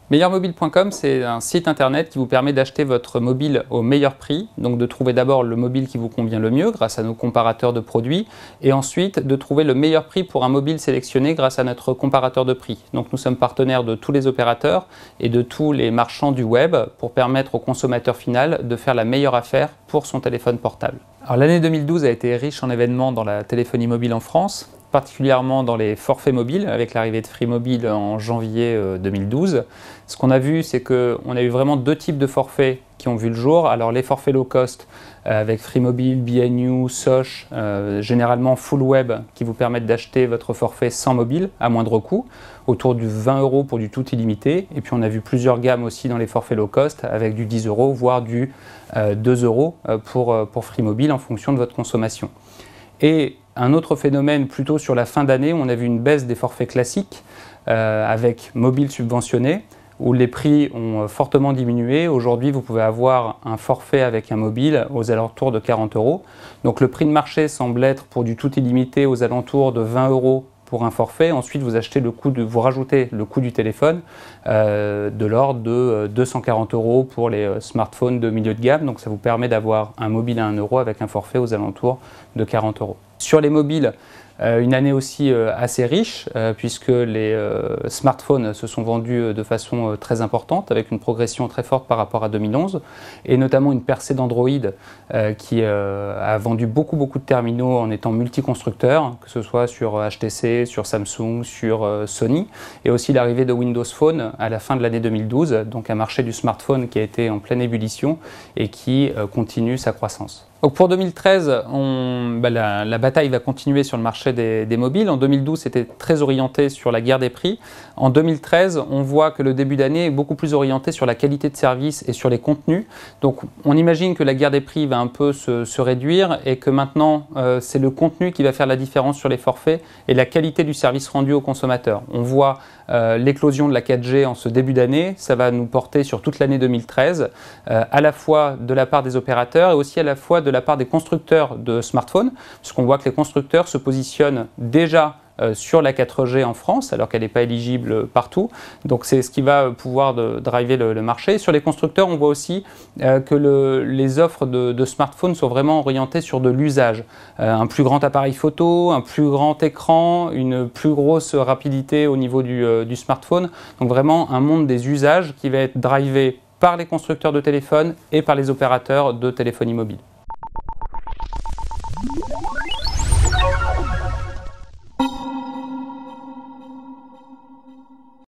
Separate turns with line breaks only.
Meilleurmobile.com, c'est un site internet qui vous permet d'acheter votre mobile au meilleur prix, donc de trouver d'abord le mobile qui vous convient le mieux grâce à nos comparateurs de produits, et ensuite de trouver le meilleur prix pour un mobile sélectionné grâce à notre comparateur de prix. Donc nous sommes partenaires de tous les opérateurs et de tous les marchands du web pour permettre au consommateur final de faire la meilleure affaire pour son téléphone portable. Alors l'année 2012 a été riche en événements dans la téléphonie mobile en France, particulièrement dans les forfaits mobiles, avec l'arrivée de Free Mobile en janvier 2012. Ce qu'on a vu, c'est qu'on a eu vraiment deux types de forfaits qui ont vu le jour. Alors les forfaits low cost, avec Free Mobile, BNU, Soch, généralement full web, qui vous permettent d'acheter votre forfait sans mobile, à moindre coût, autour du 20 € pour du tout illimité. Et puis on a vu plusieurs gammes aussi dans les forfaits low cost, avec du 10 €, voire du 2 € pour Free Mobile en fonction de votre consommation. Et un autre phénomène plutôt sur la fin d'année, on a vu une baisse des forfaits classiques avec mobile subventionné, où les prix ont fortement diminué. Aujourd'hui, vous pouvez avoir un forfait avec un mobile aux alentours de 40 €. Donc le prix de marché semble être pour du tout illimité aux alentours de 20 € pour un forfait. Ensuite, vous rajoutez le coût du téléphone de l'ordre de 240 € pour les smartphones de milieu de gamme. Donc ça vous permet d'avoir un mobile à 1 € avec un forfait aux alentours de 40 €. Sur les mobiles, une année aussi assez riche, puisque les smartphones se sont vendus de façon très importante, avec une progression très forte par rapport à 2011, et notamment une percée d'Android qui a vendu beaucoup de terminaux en étant multi-constructeur, que ce soit sur HTC, sur Samsung, sur Sony, et aussi l'arrivée de Windows Phone à la fin de l'année 2012, donc un marché du smartphone qui a été en pleine ébullition et qui continue sa croissance. Donc pour 2013, la bataille va continuer sur le marché des mobiles. En 2012, c'était très orienté sur la guerre des prix. En 2013, on voit que le début d'année est beaucoup plus orienté sur la qualité de service et sur les contenus. Donc on imagine que la guerre des prix va un peu se réduire et que maintenant, c'est le contenu qui va faire la différence sur les forfaits et la qualité du service rendu aux consommateurs. On voit l'éclosion de la 4G en ce début d'année. Ça va nous porter sur toute l'année 2013, à la fois de la part des opérateurs et aussi à la fois de la part des constructeurs de smartphones, puisqu'on voit que les constructeurs se positionnent déjà sur la 4G en France, alors qu'elle n'est pas éligible partout. Donc c'est ce qui va pouvoir driver le marché. Sur les constructeurs, on voit aussi que les offres de smartphones sont vraiment orientées sur de l'usage. Un plus grand appareil photo, un plus grand écran, une plus grosse rapidité au niveau du smartphone. Donc vraiment un monde des usages qui va être drivé par les constructeurs de téléphones et par les opérateurs de téléphonie mobile.